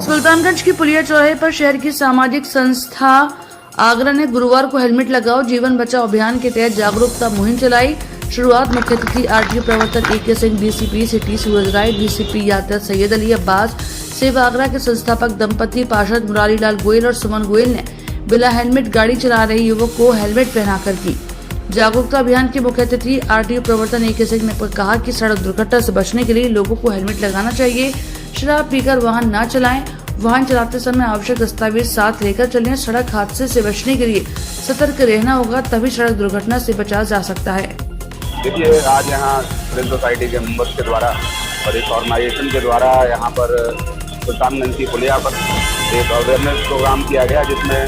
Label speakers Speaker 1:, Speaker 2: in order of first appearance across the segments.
Speaker 1: सुल्तानगंज की पुलिया चौराहे पर शहर की सामाजिक संस्था आगरा ने गुरुवार को हेलमेट लगाओ जीवन बचाओ अभियान के तहत जागरूकता मुहिम चलाई। शुरुआत मुख्य अतिथि आरटीओ प्रवर्तक AK सिंह, DCP सिटी सूरज राय, DCP यात्रा सैयद अली अब्बास, सेवा आगरा के संस्थापक दंपति पार्षद मुरारी लाल गोयल और सुमन गोयल ने बिना हेलमेट गाड़ी चला रहे युवक को हेलमेट पहनाकर की। जागरूकता अभियान के मुख्य अतिथि आरटीओ प्रवर्तन AK सिंह ने कहा कि सड़क दुर्घटना से बचने के लिए लोगों को हेलमेट लगाना चाहिए। शराब पीकर वाहन न चलाएं। वाहन चलाते समय आवश्यक दस्तावेज साथ लेकर चलें। सड़क हादसे से बचने के लिए सतर्क रहना होगा, तभी सड़क दुर्घटना से बचा जा सकता है।
Speaker 2: देखिए, आज यहाँ सिविल सोसाइटी के मेंबर्स के द्वारा और एक ऑर्गेनाइजेशन के द्वारा यहाँ पर सुल्तानगंज की पुलिया पर एक अवेयरनेस प्रोग्राम किया गया, जिसमें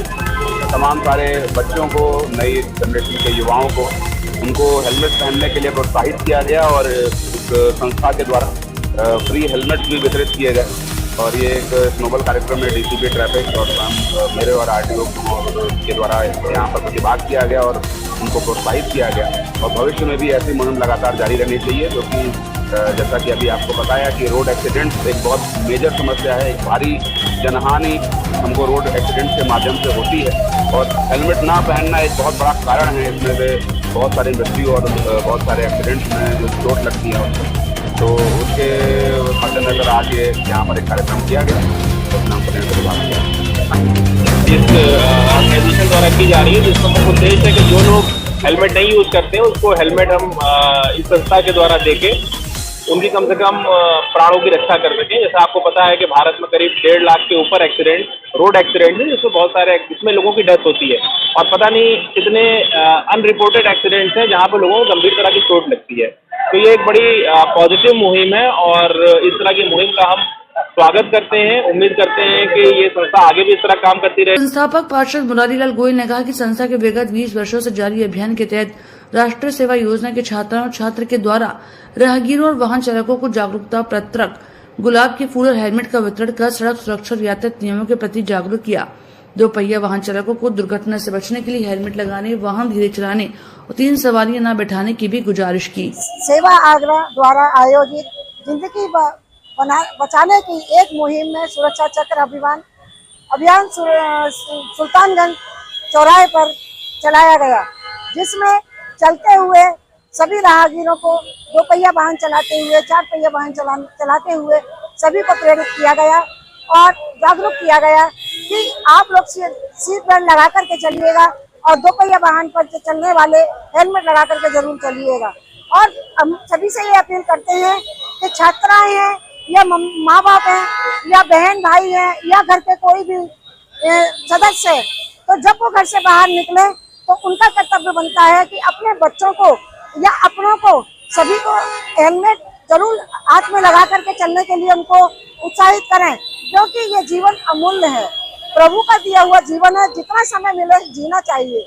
Speaker 2: तमाम सारे बच्चों को, नई जनरेशन के युवाओं को, उनको हेलमेट पहनने के लिए प्रोत्साहित किया गया और उस संस्था के द्वारा फ्री हेलमेट भी वितरित किए गए। और ये एक नोबल कार्यक्रम में DCP ट्रैफिक और मेरे और RTO के द्वारा यहाँ पर प्रतिभाग किया गया और उनको प्रोत्साहित किया गया। और भविष्य में भी ऐसी मुहिम लगातार जारी रहनी चाहिए, क्योंकि जैसा कि अभी आपको बताया कि रोड एक्सीडेंट एक बहुत मेजर समस्या है। एक भारी जनहानि हमको रोड एक्सीडेंट के माध्यम से होती है और हेलमेट ना पहनना एक बहुत बड़ा कारण है। इसमें से बहुत सारी मृत्यु और बहुत सारे एक्सीडेंट में जो चोट लगती है, तो उसके मद्देनजर आज ये यहाँ पर एक कार्यक्रम किया गया।
Speaker 3: इस ऑर्गेनाइजेशन द्वारा की जा रही है, जिसका मुख्य उद्देश्य है कि जो लोग हेलमेट नहीं यूज करते हैं उसको हेलमेट हम इस संस्था के द्वारा देके उनकी कम से कम प्राणों की रक्षा कर सकें। जैसा आपको पता है कि भारत में करीब 1.5 लाख के ऊपर एक्सीडेंट, रोड एक्सीडेंट है, जिसमें बहुत सारे इसमें लोगों की डेथ होती है और पता नहीं कितने अनरिपोर्टेड एक्सीडेंट्स हैं जहाँ पर लोगों को गंभीर तरह की चोट लगती है। तो ये एक बड़ी पॉजिटिव मुहिम है और इस तरह की मुहिम का हम स्वागत करते हैं। उम्मीद करते हैं कि ये संस्था आगे भी इस तरह काम करती रहे।
Speaker 1: संस्थापक पार्षद मुरारी लाल गोयल ने कहा कि संस्था के विगत 20 वर्षों से जारी अभियान के तहत राष्ट्रीय सेवा योजना के छात्राओं और छात्र के द्वारा राहगीरों और वाहन चालकों को जागरूकता पत्रक, गुलाब के फूल और हेलमेट का वितरण कर सड़क सुरक्षा और यातायात नियमों के प्रति जागरूक किया। 2 पहिया वाहन चालकों को दुर्घटना से बचने के लिए हेलमेट लगाने, वाहन धीरे चलाने और 3 सवारियां न बैठाने की भी गुजारिश की।
Speaker 4: सेवा आगरा द्वारा आयोजित जिंदगी बचाने की एक मुहिम में सुरक्षा चक्र अभियान सुल्तानगंज चौराहे पर चलाया गया, जिसमें चलते हुए सभी राहगीरों को 2 पहिया वाहन चलाते हुए, 4 पहिया वाहन चलाते हुए सभी को प्रेरित किया गया और जागरूक किया गया कि आप लोग सीट बेल्ट लगा करके चलिएगा और 2 पहिया वाहन पर चलने वाले हेलमेट लगा करके जरूर चलिएगा। और हम सभी से ये अपील करते हैं कि छात्राएं हैं या माँ बाप हैं या बहन भाई हैं या घर के कोई भी सदस्य है, तो जब वो घर से बाहर निकले तो उनका कर्तव्य बनता है कि अपने बच्चों को या अपनों को सभी को हेलमेट जरूर हाथ में लगा करके चलने के लिए उनको उत्साहित करें, क्योंकि ये जीवन अमूल्य है, प्रभु का दिया हुआ जीवन है, जितना समय मिले जीना चाहिए।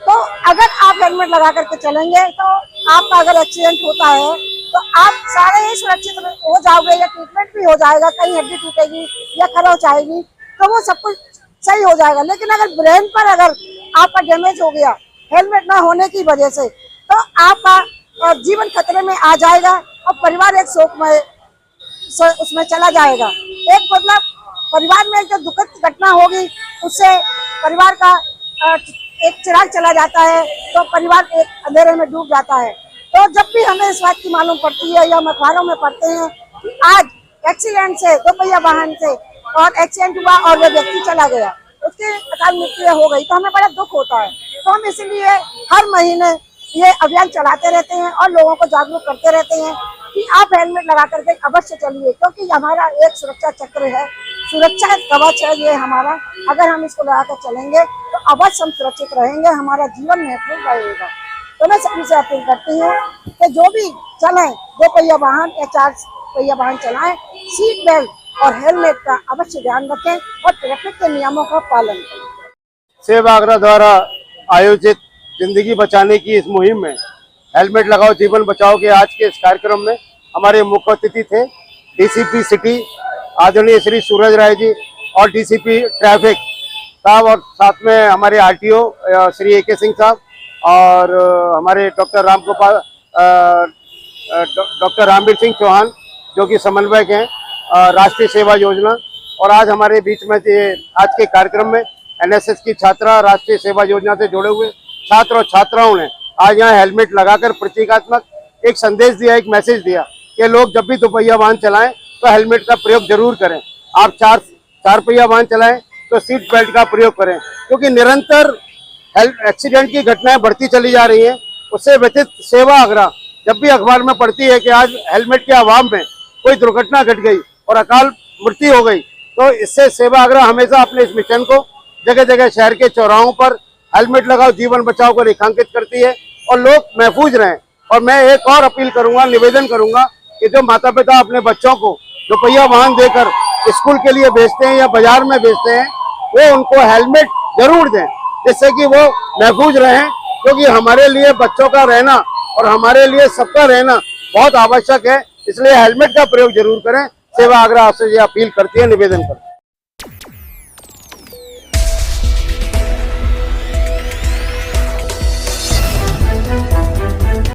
Speaker 4: तो अगर आप हेलमेट लगा करके चलेंगे तो आपका अगर एक्सीडेंट होता है तो आप सारे ही सुरक्षित हो जाओगे या ट्रीटमेंट भी हो जाएगा, कहीं हड्डी टूटेगी या खरोंच आएगी तो वो सब कुछ सही हो जाएगा। लेकिन अगर ब्रेन पर अगर आपका डैमेज हो गया हेलमेट ना होने की वजह से, तो आपका जीवन खतरे में आ जाएगा और परिवार एक शोकमय उसमें चला जाएगा। एक मतलब परिवार में जो दुखद घटना होगी उससे परिवार का एक चिराग चला जाता है, तो परिवार एक अंधेरे में डूब जाता है। तो जब भी हमें इस बात की मालूम पड़ती है या हम अखबारों में पढ़ते हैं कि आज एक्सीडेंट से 2 पहिया वाहन से और एक्सीडेंट हुआ और वो व्यक्ति चला गया, उसकी अकाल मृत्यु हो गई, तो हमें बड़ा दुख होता है। तो हम इसीलिए हर महीने ये अभियान चलाते रहते हैं और लोगों को जागरूक करते रहते हैं कि आप हेलमेट लगा करके अवश्य चलिए, क्योंकि हमारा एक सुरक्षा चक्र है, सुरक्षा कवच है ये हमारा। अगर हम इसको लगा कर चलेंगे तो अवश्य हम सुरक्षित रहेंगे, हमारा जीवन महफूज रहेगा। तो मैं सभी से अपील करती हूँ कि जो भी चलें 2 पहिया वाहन या 4 पहिया वाहन चलाएं, सीट बेल्ट और हेलमेट का अवश्य ध्यान रखें और ट्रैफिक के नियमों का पालन करें।
Speaker 5: सेवा आगरा द्वारा आयोजित जिंदगी बचाने की इस मुहिम में हेलमेट लगाओ जीवन बचाओ के आज के इस कार्यक्रम में हमारे मुख्य अतिथि थे DCP सिटी आदरणीय श्री सूरज राय जी और DCP ट्रैफिक साहब, और साथ में हमारे RTO श्री AK सिंह साहब और हमारे डॉक्टर रामवीर सिंह चौहान जो कि समन्वयक हैं राष्ट्रीय सेवा योजना, और आज हमारे बीच में आज के कार्यक्रम में एनएसएस की छात्रा, राष्ट्रीय सेवा योजना से जुड़े हुए छात्र और छात्राओं ने आज यहाँ हेलमेट लगाकर प्रतीकात्मक एक संदेश दिया, एक मैसेज दिया कि लोग जब भी दोपहिया वाहन चलाएं तो हेलमेट का प्रयोग जरूर करें। आप चार पहिया वाहन चलाएं तो सीट बेल्ट का प्रयोग करें, क्योंकि निरंतर एक्सीडेंट की घटनाएं बढ़ती चली जा रही हैं। उससे व्यतीत सेवा आग्रह जब भी अखबार में पढ़ती है कि आज हेलमेट के अभाव में कोई दुर्घटना घट गई और अकाल मृत्यु हो गई, तो इससे सेवा आग्रह हमेशा अपने इस मिशन को जगह जगह शहर के चौराहों पर हेलमेट लगाओ जीवन बचाओ को रेखांकित करती है और लोग महफूज रहें। और मैं एक और अपील करूंगा, निवेदन करूंगा कि जो माता पिता अपने बच्चों को दोपहिया वाहन देकर स्कूल के लिए भेजते हैं या बाजार में भेजते हैं, वो उनको हेलमेट जरूर दें, जिससे कि वो महफूज रहें, क्योंकि हमारे लिए बच्चों का रहना और हमारे लिए सबका रहना बहुत आवश्यक है। इसलिए हेलमेट का प्रयोग जरूर करें। सेवा आग्रह आपसे ये अपील करती है, निवेदन करती है।